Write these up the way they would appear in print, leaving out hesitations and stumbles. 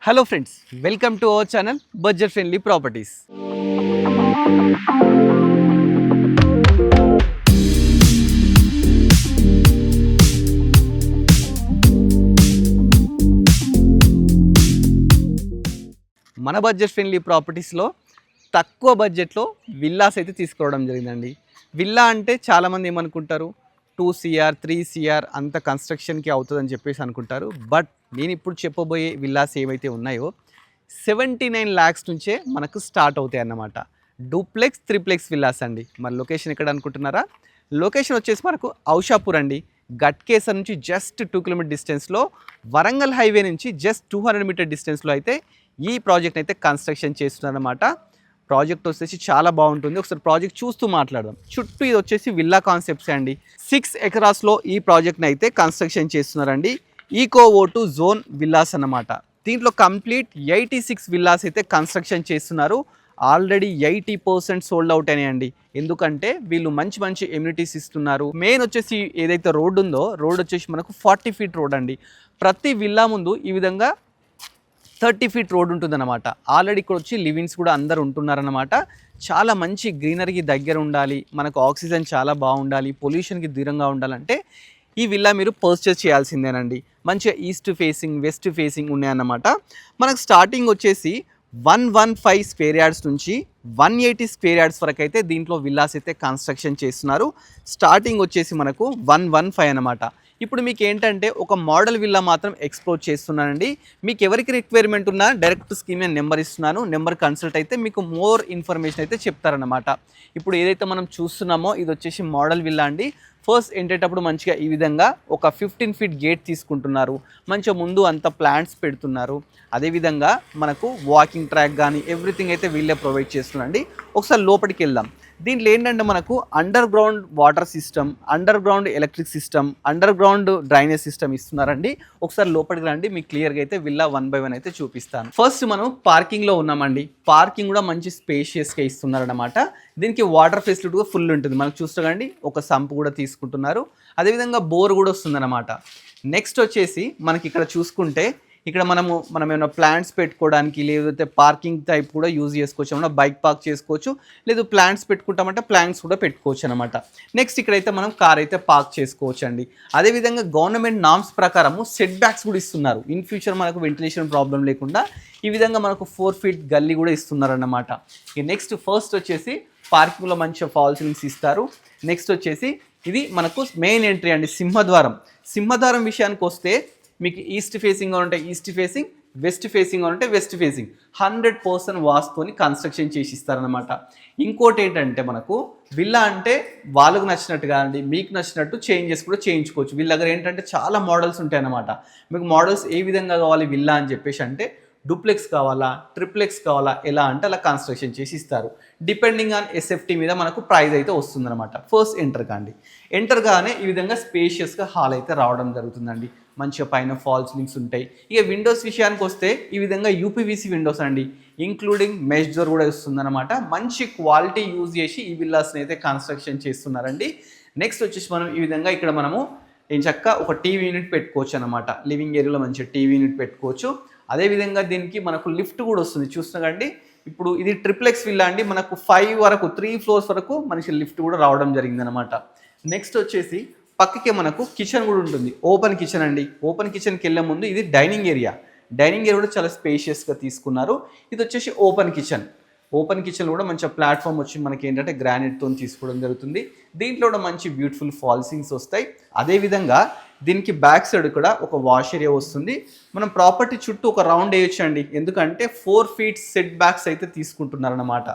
Hello friends, welcome to our channel budget friendly properties. మన budget friendly ప్రాపర్టీస్లో తక్కువ బడ్జెట్లో villas అయితే తీసుకోవడం జరిగిందండి. విల్లా అంటే చాలామంది ఏమనుకుంటారు, 2 CR 3 CR అంత కన్స్ట్రక్షన్కి అవుతుందని చెప్పేసి అనుకుంటారు. బట్ నేను ఇప్పుడు చెప్పబోయే విల్లాస్ ఏవైతే ఉన్నాయో 79 lakhs నుంచే మనకు స్టార్ట్ అవుతాయి అన్నమాట. డూప్లెక్స్ త్రిప్లెక్స్ విల్లాస్ అండి. మరి లొకేషన్ ఎక్కడ అనుకుంటున్నారా? లొకేషన్ వచ్చేసి మనకు ఔషాపూర్ అండి. గట్కేసర్ నుంచి జస్ట్ 2 km డిస్టెన్స్లో, వరంగల్ హైవే నుంచి జస్ట్ 200 మీటర్ డిస్టెన్స్లో అయితే ఈ ప్రాజెక్ట్ అయితే కన్స్ట్రక్షన్ చేస్తున్నారన్నమాట. ప్రాజెక్ట్ వచ్చేసి చాలా బాగుంటుంది. ఒకసారి ప్రాజెక్ట్ చూస్తూ మాట్లాడదాం. చుట్టూ ఇది వచ్చేసి విల్లా కాన్సెప్ట్స్ అండి. 6 acres ఈ ప్రాజెక్ట్ని అయితే కన్స్ట్రక్షన్ చేస్తున్నారండి. ఈకో-O2 జోన్ విల్లాస్ అన్నమాట. దీంట్లో కంప్లీట్ 86 విల్లాస్ అయితే కన్స్ట్రక్షన్ చేస్తున్నారు. ఆల్రెడీ 80% సోల్డ్ అవుట్ అయినాయండి. ఎందుకంటే వీళ్ళు మంచి మంచి ఎమ్యూనిటీస్ ఇస్తున్నారు. మెయిన్ వచ్చేసి ఏదైతే రోడ్ ఉందో, రోడ్ వచ్చేసి మనకు 40 feet రోడ్ అండి. ప్రతి విల్లా ముందు ఈ విధంగా 30 feet రోడ్ ఉంటుందన్నమాట. ఆల్రెడీ ఇక్కడ వచ్చి లివింగ్స్ కూడా అందరు ఉంటున్నారన్నమాట. చాలా మంచి గ్రీనరీకి దగ్గర ఉండాలి, మనకు ఆక్సిజన్ చాలా బాగుండాలి, పొల్యూషన్కి దూరంగా ఉండాలంటే ఈ విల్లా మీరు పర్చేస్ చేయాల్సిందేనండి. మంచిగా ఈస్ట్ ఫేసింగ్, వెస్ట్ ఫేసింగ్ ఉన్నాయన్నమాట. మనకు స్టార్టింగ్ వచ్చేసి 115 square yards నుంచి 180 square yards వరకు అయితే దీంట్లో విల్లాస్ అయితే కన్స్ట్రక్షన్ చేస్తున్నారు. స్టార్టింగ్ వచ్చేసి మనకు 115 అన్నమాట. ఇప్పుడు మీకు ఏంటంటే ఒక మోడల్ విల్లా మాత్రం ఎక్స్ప్లోర్ చేస్తున్నానండి. మీకు ఎవరికి రిక్వైర్మెంట్ ఉన్నా డైరెక్ట్ స్కీమ్ నెంబర్ ఇస్తున్నాను. నెంబర్ కన్సల్ట్ అయితే మీకు మోర్ ఇన్ఫర్మేషన్ అయితే చెప్తారన్నమాట. ఇప్పుడు ఏదైతే మనం చూస్తున్నామో ఇది వచ్చేసి మోడల్ విల్లా అండి. ఫస్ట్ ఎంటేటప్పుడు మంచిగా ఈ విధంగా ఒక 15 feet గేట్ తీసుకుంటున్నారు. మంచిగా ముందు అంతా ప్లాంట్స్ పెడుతున్నారు. అదేవిధంగా మనకు వాకింగ్ ట్రాక్ కానీ ఎవ్రీథింగ్ అయితే వీళ్ళే ప్రొవైడ్ చేస్తున్నారండి. ఒకసారి లోపలికి వెళ్దాం. దీంట్లో ఏంటంటే మనకు under ground water system, under ground electric system, under ground drainage system ఇస్తున్నారండి. ఒకసారి లోపలికి రండి, మీకు క్లియర్గా అయితే విల్లా 1 by 1 అయితే చూపిస్తాను. ఫస్ట్ మనం పార్కింగ్లో ఉన్నామండి. పార్కింగ్ కూడా మంచి స్పేషియస్గా ఇస్తున్నారన్నమాట. దీనికి వాటర్ ఫెసిలిటీ కూడా ఫుల్ ఉంటుంది. మనకు చూస్తాకండి ఒక సంప్ కూడా తీసుకుంటున్నారు. అదేవిధంగా బోర్ కూడా వస్తుందన్నమాట. నెక్స్ట్ వచ్చేసి మనకి ఇక్కడ చూసుకుంటే ఇక్కడ మనం ఏమైనా ప్లాంట్స్ పెట్టుకోవడానికి, లేకపోతే పార్కింగ్ టైప్ కూడా యూజ్ చేసుకోవచ్చు. ఏమన్నా బైక్ పార్క్ చేసుకోవచ్చు, లేదు ప్లాంట్స్ పెట్టుకుంటామంటే ప్లాంట్స్ కూడా పెట్టుకోవచ్చు అనమాట. నెక్స్ట్ ఇక్కడైతే మనం కార్ అయితే పార్క్ చేసుకోవచ్చు అండి. అదేవిధంగా గవర్నమెంట్ నామ్స్ ప్రకారము సెట్ బ్యాక్స్ కూడా ఇస్తున్నారు. ఇన్ ఫ్యూచర్ మనకు వెంటిలేషన్ ప్రాబ్లం లేకుండా ఈ విధంగా మనకు 4 feet గల్లీ కూడా ఇస్తున్నారన్నమాట. నెక్స్ట్ ఫస్ట్ వచ్చేసి పార్కింగ్లో మంచిగా ఫాల్ సీలింగ్స్ ఇస్తారు. నెక్స్ట్ వచ్చేసి ఇది మనకు మెయిన్ ఎంట్రీ అండి, సింహద్వారం. సింహద్వారం విషయానికి వస్తే మీకు ఈస్ట్ ఫేసింగ్ ఉంటే ఈస్ట్ ఫేసింగ్, వెస్ట్ ఫేసింగ్ ఉంటే వెస్ట్ ఫేసింగ్ 100% వాస్తుని కన్స్ట్రక్షన్ చేసి ఇస్తారనమాట. ఇంకోటి ఏంటంటే మనకు విల్లా అంటే వాళ్ళకు నచ్చినట్టు కాదండి, మీకు నచ్చినట్టు చేంజెస్ కూడా చేయించుకోవచ్చు. వీళ్ళ దగ్గర ఏంటంటే చాలా మోడల్స్ ఉంటాయి అన్నమాట. మీకు మోడల్స్ ఏ విధంగా కావాలి విల్లా అని చెప్పేసి అంటే డూప్లెక్స్ కావాలా, ట్రిప్లెక్స్ కావాలా, ఎలా అంటే అలా కన్స్ట్రక్షన్ చేసి ఇస్తారు. డిపెండింగ్ ఆన్ ఎస్ఎఫ్టీ మీద మనకు ప్రైస్ అయితే వస్తుందన్నమాట. ఫస్ట్ ఎంటర్ కాండి. ఎంటర్ కాగానే ఈ విధంగా స్పేషియస్గా హాల్ అయితే రావడం జరుగుతుందండి. మంచిగా పైన ఫాల్ సీలింగ్స్ ఉంటాయి. ఇక విండోస్ విషయానికి వస్తే ఈ విధంగా యూపీవీసీ విండోస్ అండి, ఇంక్లూడింగ్ మెష్ డోర్ కూడా వస్తుందన్నమాట. మంచి క్వాలిటీ యూజ్ చేసి ఈ విల్లాస్ని అయితే కన్స్ట్రక్షన్ చేస్తున్నారండి. నెక్స్ట్ వచ్చేసి మనం ఈ విధంగా ఇక్కడ మనము చక్క ఒక టీవీ యూనిట్ పెట్టుకోవచ్చు అనమాట. లివింగ్ ఏరియాలో మంచిగా టీవీ యూనిట్ పెట్టుకోవచ్చు. అదేవిధంగా దీనికి మనకు లిఫ్ట్ కూడా వస్తుంది. చూస్తున్నాకండి, ఇప్పుడు ఇది ట్రిప్లెక్స్ విల్లా అండి. మనకు 3 floors వరకు మనకి లిఫ్ట్ కూడా రావడం జరిగిందనమాట. నెక్స్ట్ వచ్చేసి పక్కకే మనకు కిచెన్ కూడా ఉంటుంది. ఓపెన్ కిచెన్ అండి. ఓపెన్ కిచెన్కి వెళ్ళే ముందు ఇది డైనింగ్ ఏరియా. డైనింగ్ ఏరియా కూడా చాలా స్పేషియస్గా తీసుకున్నారు. ఇది వచ్చేసి ఓపెన్ కిచెన్. ఓపెన్ కిచెన్ కూడా మంచిగా ప్లాట్ఫామ్ వచ్చి మనకి ఏంటంటే గ్రానైట్తో తీసుకోవడం జరుగుతుంది. దీంట్లో కూడా మంచి బ్యూటిఫుల్ ఫాల్సింగ్స్ వస్తాయి. అదేవిధంగా దీనికి బ్యాక్ సైడ్ కూడా ఒక వాష్ ఏరియా వస్తుంది. మనం ప్రాపర్టీ చుట్టూ ఒక రౌండ్ వేయొచ్చు అండి. ఎందుకంటే 4 feet సెట్ బ్యాక్స్ అయితే తీసుకుంటున్నారన్నమాట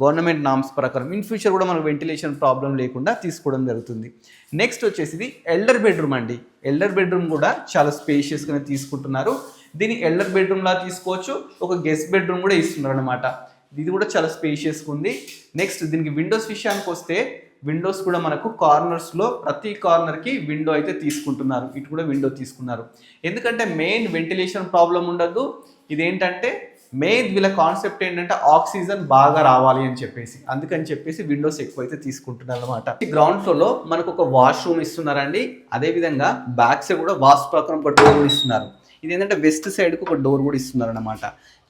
గవర్నమెంట్ నామ్స్ ప్రకారం. ఇన్ ఫ్యూచర్ కూడా మనకు వెంటిలేషన్ ప్రాబ్లం లేకుండా తీసుకోవడం జరుగుతుంది. నెక్స్ట్ వచ్చేసి ఇది ఎల్డర్ బెడ్రూమ్ అండి. ఎల్డర్ బెడ్రూమ్ కూడా చాలా స్పేషియస్గానే తీసుకుంటున్నారు. దీన్ని ఎల్డర్ బెడ్రూమ్ లా తీసుకోవచ్చు, ఒక గెస్ట్ బెడ్రూమ్ కూడా ఇస్తున్నారు అనమాట. ఇది కూడా చాలా స్పేషియస్గా ఉంది. నెక్స్ట్ దీనికి విండోస్ విషయానికి వస్తే విండోస్ కూడా మనకు కార్నర్స్లో ప్రతి కార్నర్కి విండో అయితే తీసుకుంటున్నారు. ఇటు కూడా విండో తీసుకున్నారు. ఎందుకంటే మెయిన్ వెంటిలేషన్ ప్రాబ్లం ఉండదు. ఇదేంటంటే మెయిన్ వీళ్ళ కాన్సెప్ట్ ఏంటంటే ఆక్సిజన్ బాగా రావాలి అని చెప్పేసి, అందుకని చెప్పేసి విండోస్ ఎక్కువైతే తీసుకుంటున్నారు అనమాట. ఈ గ్రౌండ్ ఫ్లోర్లో మనకు ఒక వాష్రూమ్ ఇస్తున్నారండి. అదేవిధంగా బ్యాక్ సైడ్ కూడా వాస్తు ప్రకారం ఒక డోర్ ఇస్తున్నారు. ఇది ఏంటంటే వెస్ట్ సైడ్కి ఒక డోర్ కూడా ఇస్తున్నారు అనమాట.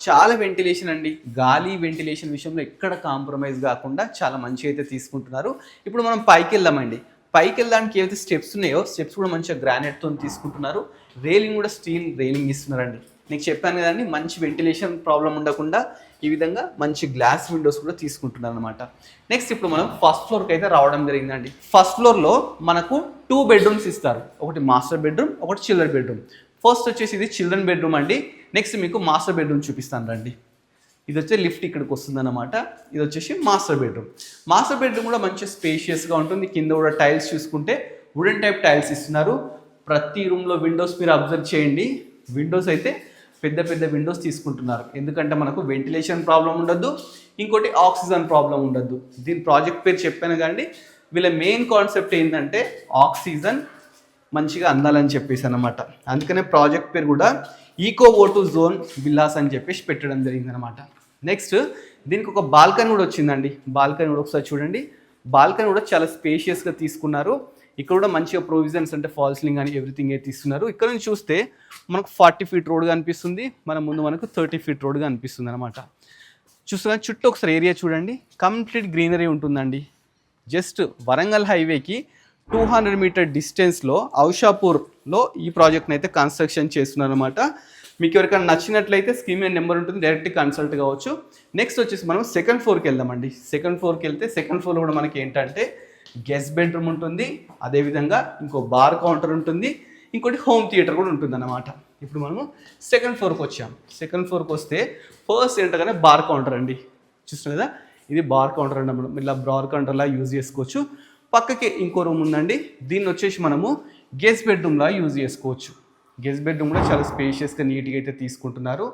చాలా వెంటిలేషన్ అండి, గాలి వెంటిలేషన్ విషయంలో ఎక్కడ కాంప్రమైజ్ కాకుండా చాలా మంచిగా అయితే తీసుకుంటున్నారు. ఇప్పుడు మనం పైకి వెళ్దామండి. పైకి వెళ్ళడానికి ఏవైతే స్టెప్స్ ఉన్నాయో స్టెప్స్ కూడా మంచిగా గ్రానైట్తో తీసుకుంటున్నారు. రైలింగ్ కూడా స్టీల్ రైలింగ్ ఇస్తున్నారండి. నీకు చెప్పాను కదండి, మంచి వెంటిలేషన్ ప్రాబ్లం ఉండకుండా ఈ విధంగా మంచి గ్లాస్ విండోస్ కూడా తీసుకుంటున్నారు అనమాట. నెక్స్ట్ ఇప్పుడు మనం ఫస్ట్ ఫ్లోర్కి అయితే రావడం జరిగిందండి. ఫస్ట్ ఫ్లోర్లో మనకు 2 బెడ్రూమ్స్ ఇస్తారు. ఒకటి మాస్టర్ బెడ్రూమ్, ఒకటి చిల్డ్రన్ బెడ్రూమ్. ఫస్ట్ వచ్చేసి ఇది చిల్డ్రన్ బెడ్రూమ్ అండి. నెక్స్ట్ మీకు మాస్టర్ బెడ్రూమ్ చూపిస్తాను రండి. ఇది వచ్చే లిఫ్ట్ ఇక్కడికి వస్తుంది అనమాట. ఇది వచ్చేసి మాస్టర్ బెడ్రూమ్. మాస్టర్ బెడ్రూమ్ కూడా మంచి స్పేషియస్గా ఉంటుంది. కింద కూడా టైల్స్ చూసుకుంటే వుడెన్ టైప్ టైల్స్ ఇస్తున్నారు. ప్రతి రూమ్లో విండోస్ మీరు అబ్జర్వ్ చేయండి. విండోస్ అయితే పెద్ద పెద్ద విండోస్ తీసుకుంటున్నారు. ఎందుకంటే మనకు వెంటిలేషన్ ప్రాబ్లం ఉండద్దు, ఇంకోటి ఆక్సిజన్ ప్రాబ్లం ఉండద్దు. దీని ప్రాజెక్ట్ పేరు చెప్పాను కానీ వీళ్ళ మెయిన్ కాన్సెప్ట్ ఏంటంటే ఆక్సిజన్ మంచిగా అందాలని చెప్పేసి అనమాట. అందుకనే ప్రాజెక్ట్ పేరు కూడా ఈకో ఓటు జోన్ విల్లాస్ అని చెప్పేసి పెట్టడం జరిగింది అనమాట. నెక్స్ట్ దీనికి ఒక బాల్కనీ కూడా వచ్చిందండి. బాల్కనీ కూడా ఒకసారి చూడండి. బాల్కనీ కూడా చాలా స్పేషియస్గా తీసుకున్నారు. ఇక్కడ కూడా మంచిగా ప్రొవిజన్స్ అంటే ఫాల్స్లింగ్ కానీ ఎవ్రీథింగ్ అయితే ఇస్తున్నారు. ఇక్కడ నుంచి చూస్తే మనకు 40 ఫీట్ రోడ్ కనిపిస్తుంది. మన ముందు మనకు 30 ఫీట్ రోడ్ కనిపిస్తుంది అనమాట. చూస్తున్నా చుట్టూ ఒకసారి ఏరియా చూడండి, కంప్లీట్ గ్రీనరీ ఉంటుందండి. జస్ట్ వరంగల్ హైవేకి 200 మీటర్ డిస్టెన్స్లో ఔషాపూర్లో ఈ ప్రాజెక్ట్ని అయితే కన్స్ట్రక్షన్ చేస్తున్నారు అనమాట. మీకు ఎవరికైనా నచ్చినట్లయితే స్కీమ్ నెంబర్ ఉంటుంది, డైరెక్ట్ కన్సల్ట్ కావచ్చు. నెక్స్ట్ వచ్చేసి మనం సెకండ్ ఫ్లోర్కి వెళ్దామండి. సెకండ్ ఫ్లోర్కి వెళ్తే సెకండ్ ఫ్లోర్లో కూడా మనకి ఏంటంటే గెస్ట్ బెడ్రూమ్ ఉంటుంది, అదేవిధంగా ఇంకో బార్ కౌంటర్ ఉంటుంది, ఇంకోటి హోమ్ థియేటర్ కూడా ఉంటుంది అన్నమాట. ఇప్పుడు మనము సెకండ్ ఫ్లోర్కి వచ్చాం. సెకండ్ ఫ్లోర్కి వస్తే ఫస్ట్ ఏంటగానే బార్ కౌంటర్ అండి. చూస్తున్నాం కదా, ఇది బార్ కౌంటర్ అండి. మనం ఇలా బార్ కౌంటర్లా యూజ్ చేసుకోవచ్చు. పక్కకి ఇంకో రూమ్ ఉందండి. దీన్ని వచ్చేసి మనము గెస్ట్ బెడ్రూమ్లా యూజ్ చేసుకోవచ్చు. గెస్ట్ బెడ్రూమ్ కూడా చాలా స్పేషియస్గా నీట్గా అయితే తీసుకుంటున్నారు.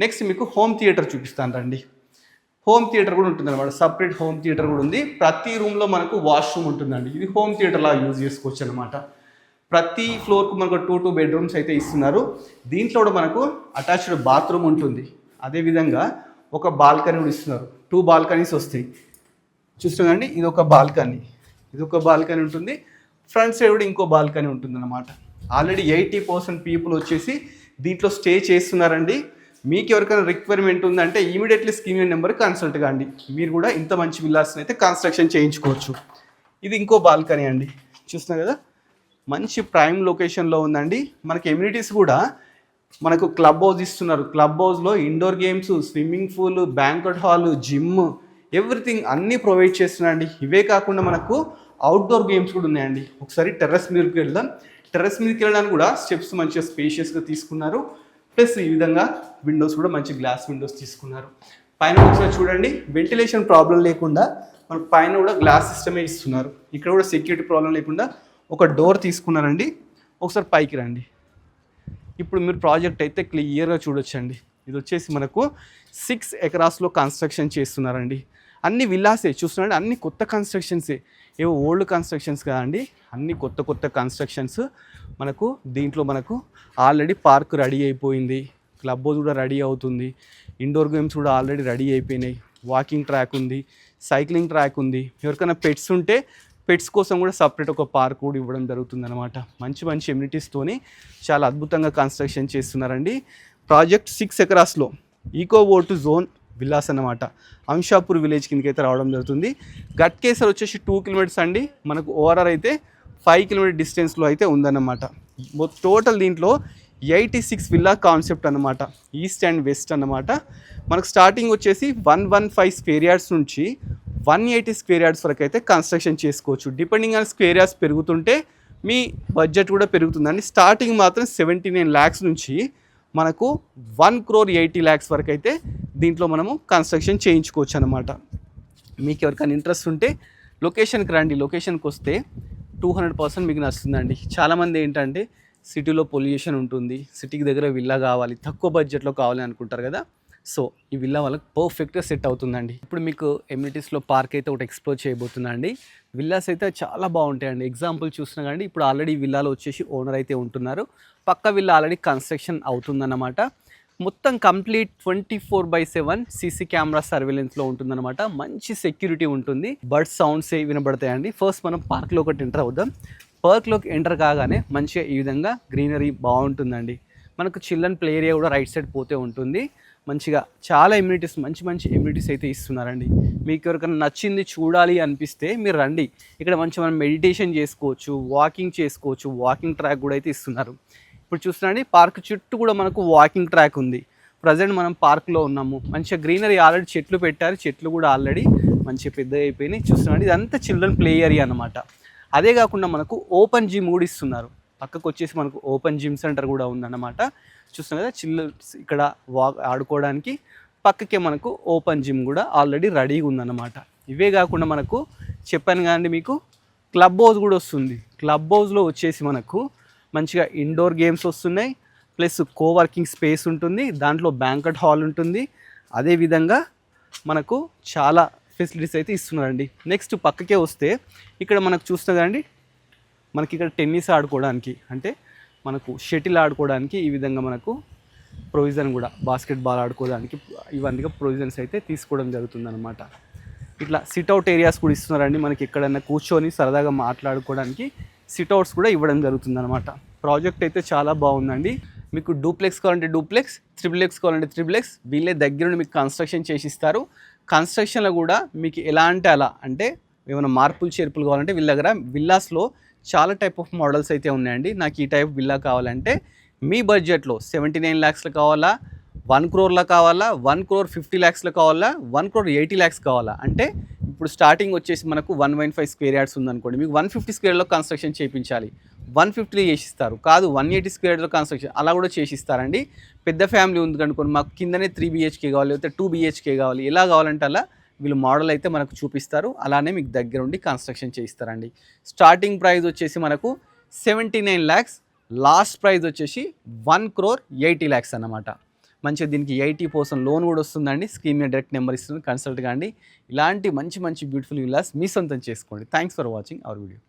నెక్స్ట్ మీకు హోమ్ థియేటర్ చూపిస్తాను రండి. హోమ్ థియేటర్ కూడా ఉంటుంది అనమాట. సపరేట్ హోమ్ థియేటర్ కూడా ఉంది. ప్రతి రూమ్లో మనకు వాష్రూమ్ ఉంటుందండి. ఇది హోమ్ థియేటర్లా యూజ్ చేసుకోవచ్చు అనమాట. ప్రతి ఫ్లోర్కు మనకు 2 బెడ్రూమ్స్ అయితే ఇస్తున్నారు. దీంట్లో కూడా మనకు అటాచ్డ్ బాత్రూమ్ ఉంటుంది. అదేవిధంగా ఒక బాల్కనీ కూడా ఇస్తున్నారు. 2 బాల్కనీస్ వస్తాయి. చూస్తున్నాండి, ఇది ఒక బాల్కనీ, ఇది ఒక బాల్కనీ ఉంటుంది. ఫ్రంట్ సైడ్ కూడా ఇంకో బాల్కనీ ఉంటుంది అనమాట. ఆల్రెడీ 80% పీపుల్ వచ్చేసి దీంట్లో స్టే చేస్తున్నారండి. మీకు ఎవరికైనా రిక్వైర్మెంట్ ఉందంటే ఇమీడియట్లీ స్కీమ్ నెంబర్ కన్సల్ట్ కాండి. మీరు కూడా ఇంత మంచి విల్లాస్ని అయితే కన్స్ట్రక్షన్ చేయించుకోవచ్చు. ఇది ఇంకో బాల్కనీ అండి. చూస్తున్నారు కదా, మంచి ప్రైమ్ లొకేషన్లో ఉందండి. మనకి ఎమ్యూనిటీస్ కూడా మనకు క్లబ్ హౌస్ ఇస్తున్నారు. క్లబ్ హౌస్లో indoor games, swimming pool, banquet hall, gym, everything అన్నీ ప్రొవైడ్ చేస్తున్నారండి. ఇవే కాకుండా మనకు అవుట్డోర్ గేమ్స్ కూడా ఉన్నాయండి. ఒకసారి టెర్రస్ మీదకి వెళ్దాం. టెర్రస్ మీదకి వెళ్ళడానికి కూడా స్టెప్స్ మంచిగా స్పేషియస్గా తీసుకున్నారు. ప్లస్ ఈ విధంగా విండోస్ కూడా మంచి గ్లాస్ విండోస్ తీసుకున్నారు. పైన ఒకసారి చూడండి, వెంటిలేషన్ ప్రాబ్లం లేకుండా మనకు పైన కూడా గ్లాస్ సిస్టమే ఇస్తున్నారు. ఇక్కడ కూడా సెక్యూరిటీ ప్రాబ్లం లేకుండా ఒక డోర్ తీసుకున్నారండి. ఒకసారి పైకి రండి. ఇప్పుడు మీరు ప్రాజెక్ట్ అయితే క్లియర్గా చూడొచ్చండి. ఇది వచ్చేసి మనకు 6 ఎకరాస్లో కన్స్ట్రక్షన్ చేస్తున్నారండి. అన్ని విల్లాసే చూస్తున్నారండి, అన్ని కొత్త కన్స్ట్రక్షన్సే, ఏవో ఓల్డ్ కన్స్ట్రక్షన్స్ కాదండి, అన్ని కొత్త కొత్త కన్స్ట్రక్షన్స్. మనకు దీంట్లో మనకు ఆల్రెడీ పార్క్ రెడీ అయిపోయింది, క్లబ్ హౌస్ కూడా రెడీ అవుతుంది, ఇండోర్ గేమ్స్ కూడా ఆల్రెడీ రెడీ అయిపోయినాయి, వాకింగ్ ట్రాక్ ఉంది, సైక్లింగ్ ట్రాక్ ఉంది. ఎవరికైనా పెట్స్ ఉంటే పెట్స్ కోసం కూడా సపరేట్ ఒక పార్క్ కూడా ఇవ్వడం జరుగుతుంది అనమాట. మంచి మంచి ఎమ్యూనిటీస్తోని చాలా అద్భుతంగా కన్స్ట్రక్షన్ చేస్తున్నారండి. ప్రాజెక్ట్ 6 ఎకరాస్లో ఈకో ఓటు జోన్ విల్లాస్ అన్నమాట. అంశాపూర్ విలేజ్ కిందకి అయితే రావడం జరుగుతుంది. గట్కేసర్ వచ్చేసి 2 కిలోమీటర్స్ అండి. మనకు ఓఆర్ఆర్ అయితే 5 కిలోమీటర్ డిస్టెన్స్లో అయితే ఉందన్నమాట. టోటల్ దీంట్లో 86 విల్లా కాన్సెప్ట్ అనమాట. ఈస్ట్ అండ్ వెస్ట్ అన్నమాట. మనకు స్టార్టింగ్ వచ్చేసి 115 స్క్వేర్ యార్డ్స్ నుంచి 180 స్క్వేర్ యార్డ్స్ వరకు అయితే కన్స్ట్రక్షన్ చేసుకోవచ్చు. డిపెండింగ్ ఆన్ స్క్వేర్ యార్డ్స్ పెరుగుతుంటే మీ బడ్జెట్ కూడా పెరుగుతుందండి. స్టార్టింగ్ మాత్రం 79 lakhs నుంచి మనకు 1,80,00,000 వరకు అయితే దీంట్లో మనము కన్స్ట్రక్షన్ చేయించుకోవచ్చు అనమాట. మీకు ఎవరికైనా ఇంట్రెస్ట్ ఉంటే లొకేషన్కి రండి. లొకేషన్కి వస్తే 200% మీకు నచ్చుతుందండి. చాలామంది ఏంటంటే సిటీలో పొల్యూషన్ ఉంటుంది, సిటీకి దగ్గర విల్లా కావాలి, తక్కువ బడ్జెట్లో కావాలి అనుకుంటారు కదా. సో ఈ విల్లా వాళ్ళకి పర్ఫెక్ట్గా సెట్ అవుతుందండి. ఇప్పుడు మీకు ఎమ్యూనిటీస్లో పార్క్ అయితే ఒకటి ఎక్స్ప్లోర్ చేయబోతుందండి. విల్లాస్ అయితే చాలా బాగుంటాయండి. ఎగ్జాంపుల్ చూసినా కానీ ఇప్పుడు ఆల్రెడీ విల్లాలో వచ్చేసి ఓనర్ అయితే ఉంటున్నారు. పక్క విల్లా ఆల్రెడీ కన్స్ట్రక్షన్ అవుతుందన్నమాట. మొత్తం కంప్లీట్ 24/7 సీసీ కెమెరా సర్వేలెన్స్లో ఉంటుందన్నమాట. మంచి సెక్యూరిటీ ఉంటుంది. Bird sounds వినబడతాయండి. ఫస్ట్ మనం పార్క్లో ఒకటి ఎంటర్ అవుదాం. పార్క్లోకి ఎంటర్ కాగానే మంచిగా ఈ విధంగా గ్రీనరీ బాగుంటుందండి. మనకు చిల్డ్రన్ ప్లే ఏరియా కూడా రైట్ సైడ్ పోతే ఉంటుంది. మంచిగా చాలా ఎమ్యూనిటీస్ మంచి ఎమ్యూనిటీస్ అయితే ఇస్తున్నారండి. మీకు ఎవరికైనా నచ్చింది చూడాలి అనిపిస్తే మీరు రండి. ఇక్కడ మనం మెడిటేషన్ చేసుకోవచ్చు, వాకింగ్ ట్రాక్ కూడా అయితే ఇస్తున్నారు. ఇప్పుడు చూస్తున్నాండి పార్క్ చుట్టూ కూడా మనకు వాకింగ్ ట్రాక్ ఉంది. ప్రజెంట్ మనం పార్క్లో ఉన్నాము. మంచిగా గ్రీనరీ ఆల్రెడీ చెట్లు పెట్టారు. చెట్లు కూడా ఆల్రెడీ మంచిగా పెద్దగా అయిపోయినాయి. చూస్తున్నాండి ఇదంతా చిల్డ్రన్ ప్లే ఏరియా అనమాట. అదే కాకుండా మనకు ఓపెన్ జిమ్ కూడా ఇస్తున్నారు. పక్కకు వచ్చేసి మనకు ఓపెన్ జిమ్ సెంటర్ కూడా ఉందన్నమాట. చూస్తున్నాం కదా చిల్డ్రన్స్ ఇక్కడ ఆడుకోవడానికి పక్కకే మనకు ఓపెన్ జిమ్ కూడా ఆల్రెడీ రెడీగా ఉందన్నమాట. ఇవే కాకుండా మనకు చెప్పాను కదండి మీకు క్లబ్ హౌస్ కూడా వస్తుంది. క్లబ్ హౌస్లో వచ్చేసి మనకు మంచిగా ఇండోర్ గేమ్స్ వస్తున్నాయి, ప్లస్ కోవర్కింగ్ స్పేస్ ఉంటుంది, దాంట్లో బ్యాంకెట్ హాల్ ఉంటుంది. అదేవిధంగా మనకు చాలా ఫెసిలిటీస్ అయితే ఇస్తున్నారండి. నెక్స్ట్ పక్కకే వస్తే ఇక్కడ మనకు చూస్తుంది కదండి మనకి ఇక్కడ టెన్నిస్ ఆడుకోవడానికి అంటే మనకు షటిల్ ఆడుకోవడానికి ఈ విధంగా మనకు ప్రొవిజన్ కూడా బాస్కెట్బాల్ ఆడుకోవడానికి ఇవన్నీ ప్రొవిజన్స్ అయితే తీసుకోవడం జరుగుతుందన్నమాట. ఇట్లా సిట్అవుట్ ఏరియాస్ కూడా ఇస్తున్నారండి. మనకి ఎక్కడైనా కూర్చొని సరదాగా మాట్లాడుకోవడానికి సిట్అవుట్స్ కూడా ఇవ్వడం జరుగుతుందన్నమాట. ప్రాజెక్ట్ అయితే చాలా బాగుందండి. మీకు డూప్లెక్స్ కావాలంటే డూప్లెక్స్, త్రిబుల్ కావాలంటే త్రిబుల్ వీళ్ళే దగ్గర నుండి మీకు కన్స్ట్రక్షన్ చేసిస్తారు. కన్స్ట్రక్షన్లో కూడా మీకు ఎలా అంటే అలా అంటే ఏమైనా మార్పులు చేర్పులు కావాలంటే వీళ్ళ దగ్గర విల్లాస్లో చాలా టైప్ ఆఫ్ మోడల్స్ అయితే ఉన్నాయండి. నాకు ఈ టైప్ విల్లా కావాలంటే మీ బడ్జెట్లో 79 lakhsలో కావాలా, 1 crore కావాలా, 1,50,00,000 కావాలా, 1,80,00,000 కావాలా అంటే ఇప్పుడు స్టార్టింగ్ వచ్చేసి మనకు 115 square yards ఉందనుకోండి, మీకు 150 square కన్స్ట్రక్షన్ చేయించాలి, 150 చేసిస్తారు. కాదు 180 square కన్స్ట్రక్షన్ అలా కూడా చేసిస్తారండి. పెద్ద ఫ్యామిలీ ఉంది అనుకోండి, మాకు కిందనే 3 BHK కావాలి, లేకపోతే 2 BHK కావాలి, ఎలా కావాలంటే అలా వీళ్ళు మోడల్ అయితే మనకు చూపిస్తారు. అలానే మీకు దగ్గర ఉండి కన్స్ట్రక్షన్ చేయిస్తారండి. స్టార్టింగ్ ప్రైస్ వచ్చేసి మనకు 79 lakhs, లాస్ట్ ప్రైస్ వచ్చేసి 1,80,00,000 అన్నమాట. మంచిగా దీనికి 80% లోన్ కూడా వస్తుందండి. స్క్రీన్ మీద డైరెక్ట్ నెంబర్ ఇస్తుంది, కన్సల్ట్ కాండి. ఇలాంటి మంచి బ్యూటిఫుల్ విల్లాస్ మీ సొంతం చేసుకోండి. Thanks for watching our video.